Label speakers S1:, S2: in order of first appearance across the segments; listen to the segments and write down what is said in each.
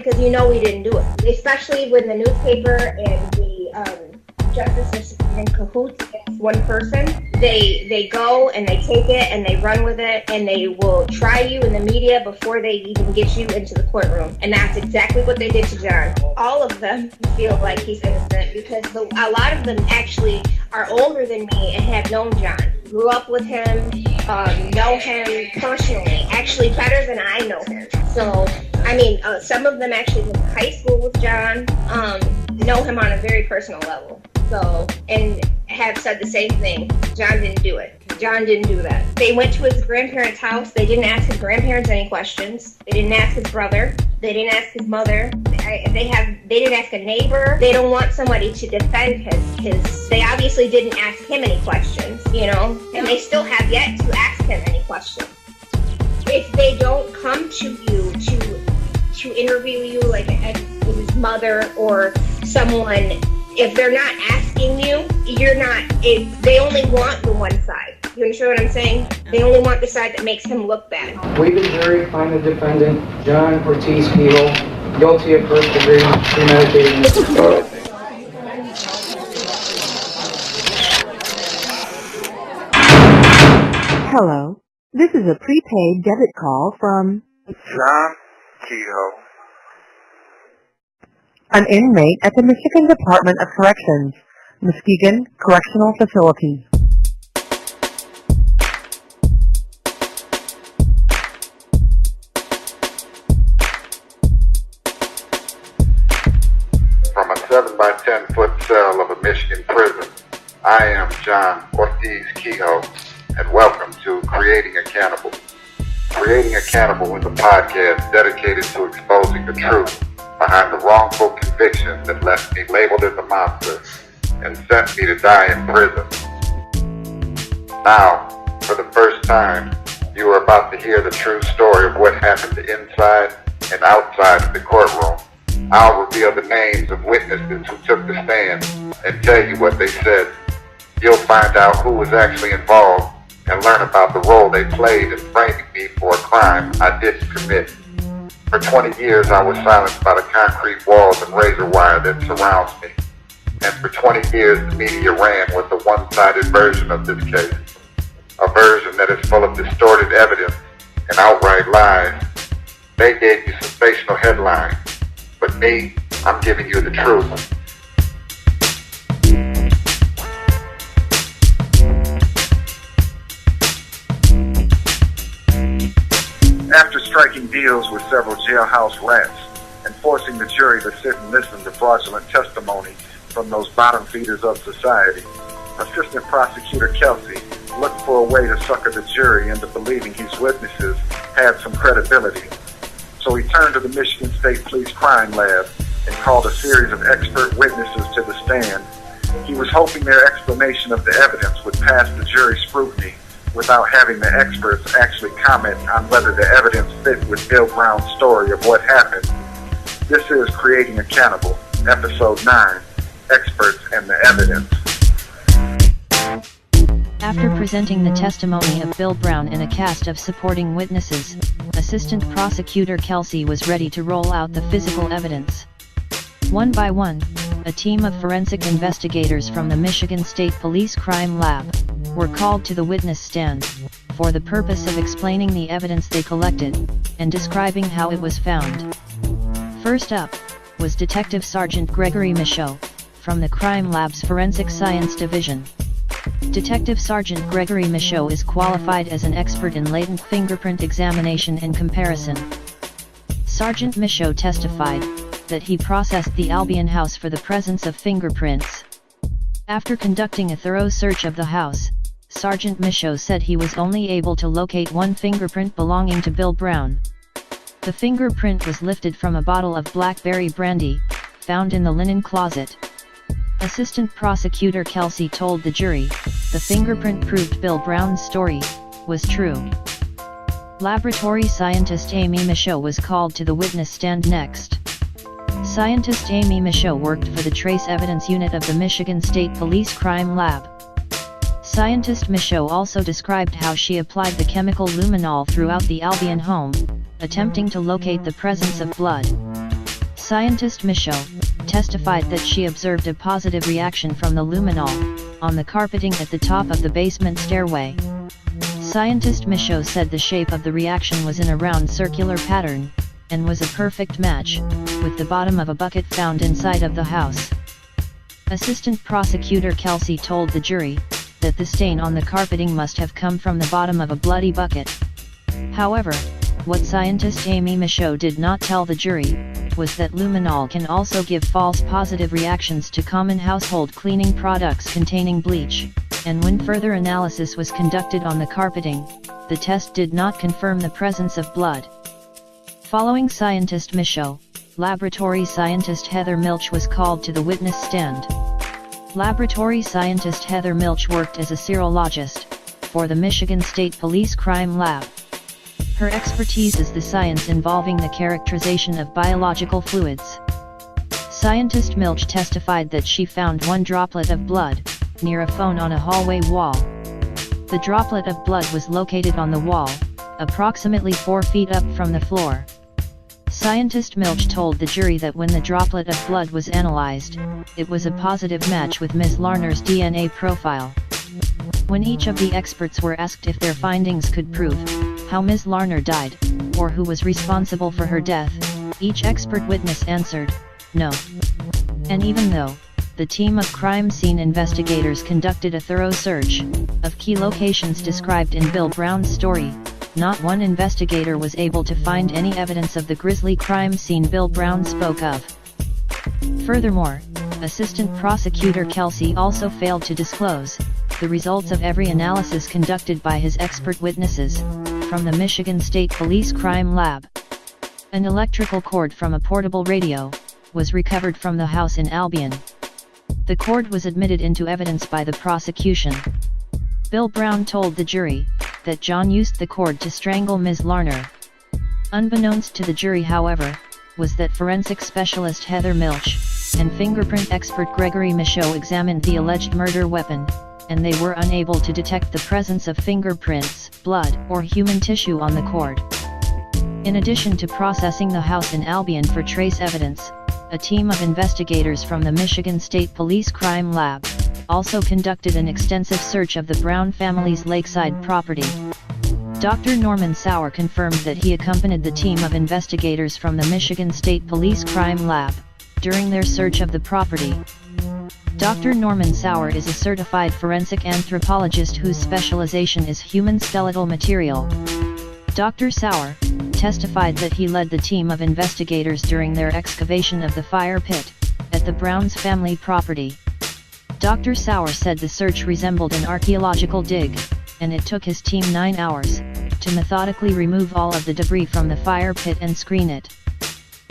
S1: because you know he didn't do it. Especially when the newspaper and the justices in cahoots against one person. They go and they take it and they run with it, and they will try you in the media before they even get you into the courtroom. And that's exactly what they did to John. All of them feel like he's innocent because a lot of them actually are older than me and have known John. Grew up with him, know him personally, actually better than I know him. So, I mean, some of them actually went to high school with John, know him on a very personal level. So, and have said the same thing. John didn't do it. John didn't do that. They went to his grandparents' house. They didn't ask his grandparents any questions. They didn't ask his brother. They didn't ask his mother. They didn't ask a neighbor. They don't want somebody to defend his. They obviously didn't ask him any questions, you know, and they still have yet to ask him any questions. If they don't come to you to interview you, like his mother or someone, if they're not asking you, you're not. They only want the one side. You understand what I'm saying? They only want the side that makes him look bad.
S2: We, the jury, find the defendant, John Ortiz-Kehoe, guilty of first-degree premeditated murder.
S3: Hello. This is a prepaid debit call from
S4: John Kehoe.
S3: an inmate at the Michigan Department of Corrections, Muskegon Correctional Facility.
S4: From a 7 by 10 foot cell of a Michigan prison, I am John Ortiz-Kehoe, and welcome to Creating a Cannibal. Creating a Cannibal is a podcast dedicated to exposing the truth behind the wrongful conviction that left me labeled as a monster and sent me to die in prison. Now, for the first time, you are about to hear the true story of what happened inside and outside of the courtroom. I'll reveal the names of witnesses who took the stand and tell you what they said. You'll find out who was actually involved and learn about the role they played in framing me for a crime I didn't commit. For 20 years, I was silenced by the concrete walls and razor wire that surrounds me. And for 20 years, the media ran with a one-sided version of this case. A version that is full of distorted evidence and outright lies. They gave you sensational headlines. But me, I'm giving you the truth. After striking deals with several jailhouse rats and forcing the jury to sit and listen to fraudulent testimony from those bottom feeders of society, Assistant Prosecutor Kelsey looked for a way to sucker the jury into believing his witnesses had some credibility. So he turned to the Michigan State Police Crime Lab and called a series of expert witnesses to the stand. He was hoping their explanation of the evidence would pass the jury scrutiny without having the experts actually comment on whether the evidence fit with Bill Brown's story of what happened. This is Creating a Cannibal, Episode 9, Experts and the Evidence.
S5: After presenting the testimony of Bill Brown and a cast of supporting witnesses, Assistant Prosecutor Kelsey was ready to roll out the physical evidence. One by one, a team of forensic investigators from the Michigan State Police Crime Lab were called to the witness stand for the purpose of explaining the evidence they collected and describing how it was found. First up was Detective Sergeant Gregory Michaud from the Crime Lab's Forensic Science Division. Detective Sergeant Gregory Michaud is qualified as an expert in latent fingerprint examination and comparison. Sergeant Michaud testified that he processed the Albion house for the presence of fingerprints. After conducting a thorough search of the house, Sergeant Michaud said he was only able to locate one fingerprint belonging to Bill Brown. The fingerprint was lifted from a bottle of blackberry brandy, found in the linen closet. Assistant Prosecutor Kelsey told the jury, the fingerprint proved Bill Brown's story was true. Laboratory scientist Amy Michaud was called to the witness stand next. Scientist Amy Michaud worked for the Trace Evidence Unit of the Michigan State Police Crime Lab. Scientist Michaud also described how she applied the chemical luminol throughout the Albion home, attempting to locate the presence of blood. Scientist Michaud testified that she observed a positive reaction from the luminol on the carpeting at the top of the basement stairway. Scientist Michaud said the shape of the reaction was in a round circular pattern, and was a perfect match with the bottom of a bucket found inside of the house. Assistant Prosecutor Kelsey told the jury that the stain on the carpeting must have come from the bottom of a bloody bucket. However, what Scientist Amy Michaud did not tell the jury was that luminol can also give false positive reactions to common household cleaning products containing bleach, and when further analysis was conducted on the carpeting, the test did not confirm the presence of blood. Following Scientist Michaud, laboratory scientist Heather Milch was called to the witness stand. Laboratory scientist Heather Milch worked as a serologist for the Michigan State Police Crime Lab. Her expertise is the science involving the characterization of biological fluids. Scientist Milch testified that she found one droplet of blood near a phone on a hallway wall. The droplet of blood was located on the wall, approximately 4 feet up from the floor. Scientist Milch told the jury that when the droplet of blood was analyzed, it was a positive match with Ms. Larner's DNA profile. When each of the experts were asked if their findings could prove how Ms. Larner died, or who was responsible for her death, each expert witness answered, no. And even though the team of crime scene investigators conducted a thorough search of key locations described in Bill Brown's story, not one investigator was able to find any evidence of the grisly crime scene Bill Brown spoke of. Furthermore, Assistant Prosecutor Kelsey also failed to disclose the results of every analysis conducted by his expert witnesses from the Michigan State Police Crime Lab. An electrical cord from a portable radio was recovered from the house in Albion. The cord was admitted into evidence by the prosecution. Bill Brown told the jury that John used the cord to strangle Ms. Larner. Unbeknownst to the jury, however, was that forensic specialist Heather Milch and fingerprint expert Gregory Michaud examined the alleged murder weapon, and they were unable to detect the presence of fingerprints, blood, or human tissue on the cord. In addition to processing the house in Albion for trace evidence, a team of investigators from the Michigan State Police Crime Lab also conducted an extensive search of the Brown family's lakeside property. Dr. Norman Sauer confirmed that he accompanied the team of investigators from the Michigan State Police Crime Lab during their search of the property. Dr. Norman Sauer is a certified forensic anthropologist whose specialization is human skeletal material. Dr. Sauer testified that he led the team of investigators during their excavation of the fire pit at the Browns family property. Dr. Sauer said the search resembled an archaeological dig, and it took his team 9 hours to methodically remove all of the debris from the fire pit and screen it.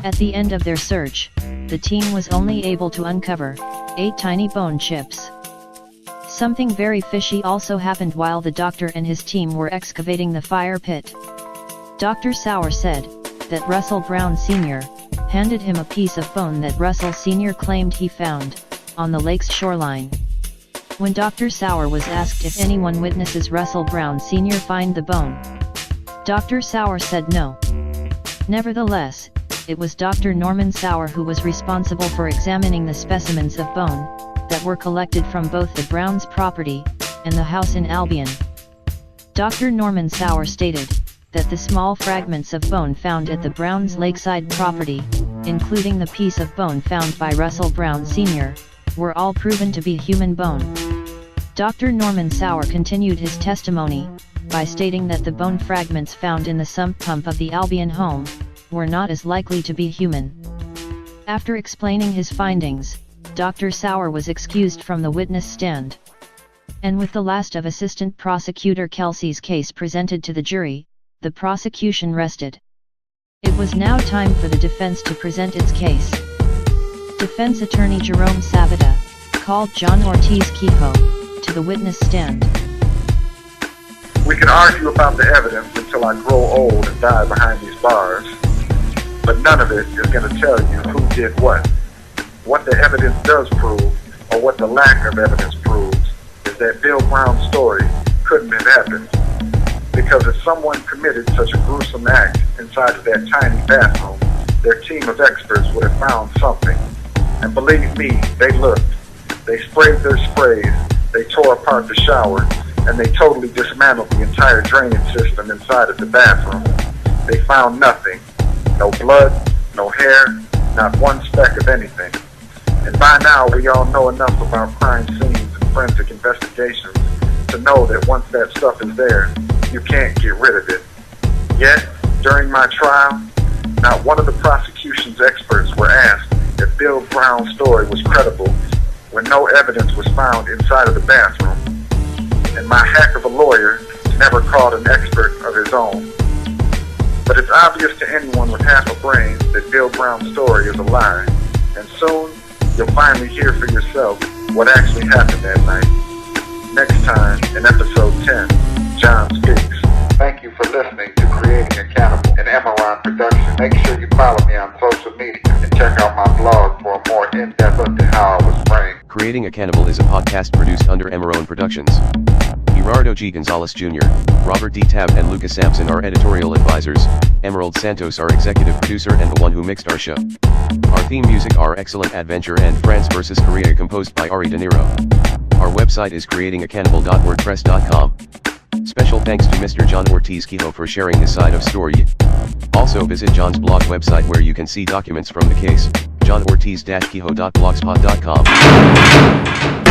S5: At the end of their search, the team was only able to uncover 8 tiny bone chips. Something very fishy also happened while the doctor and his team were excavating the fire pit. Dr. Sauer said that Russell Brown Sr. handed him a piece of bone that Russell Sr. claimed he found on the lake's shoreline. When Dr. Sauer was asked if anyone witnesses Russell Brown Sr. find the bone, Dr. Sauer said no. Nevertheless, it was Dr. Norman Sauer who was responsible for examining the specimens of bone that were collected from both the Browns' property and the house in Albion. Dr. Norman Sauer stated that the small fragments of bone found at the Browns' lakeside property, including the piece of bone found by Russell Brown Sr., were all proven to be human bone. Dr. Norman Sauer continued his testimony by stating that the bone fragments found in the sump pump of the Albion home were not as likely to be human. After explaining his findings, Dr. Sauer was excused from the witness stand. And with the last of Assistant Prosecutor Kelsey's case presented to the jury, the prosecution rested. It was now time for the defense to present its case. Defense attorney Jerome Savita called John Ortiz-Kehoe to the witness stand.
S4: We can argue about the evidence until I grow old and die behind these bars, but none of it is going to tell you who did what. What the evidence does prove, or what the lack of evidence proves, is that Bill Brown's story couldn't have happened. Because if someone committed such a gruesome act inside of that tiny bathroom, their team of experts would have found something. And believe me, they looked. They sprayed their sprays, they tore apart the shower, and they totally dismantled the entire drainage system inside of the bathroom. They found nothing. No blood, no hair, not one speck of anything. And by now, we all know enough about crime scenes and forensic investigations to know that once that stuff is there, you can't get rid of it. Yet, during my trial, not one of the prosecution's experts were asked if Bill Brown's story was credible when no evidence was found inside of the bathroom. And my hack of a lawyer never called an expert of his own. But it's obvious to anyone with half a brain that Bill Brown's story is a lie. And soon, you'll finally hear for yourself what actually happened that night. Next time, in episode 10, John Speaks. Thank you for listening to Creating a Cannibal, an Emerald production. Make sure you follow me on social media and check out my blog for a more in-depth look at how I was framed.
S6: Creating a Cannibal is a podcast produced under Emerald Productions. Gerardo G. Gonzalez Jr., Robert D. Tabb and Lucas Sampson are editorial advisors, Emerald Santos our executive producer and the one who mixed our show. Our theme music are Excellent Adventure and France vs. Korea composed by Ari De Niro. Our website is creatingacannibal.wordpress.com. Special thanks to Mr. John Ortiz-Kehoe for sharing his side of story. Also visit John's blog website where you can see documents from the case, johnortiz-kehoe.blogspot.com.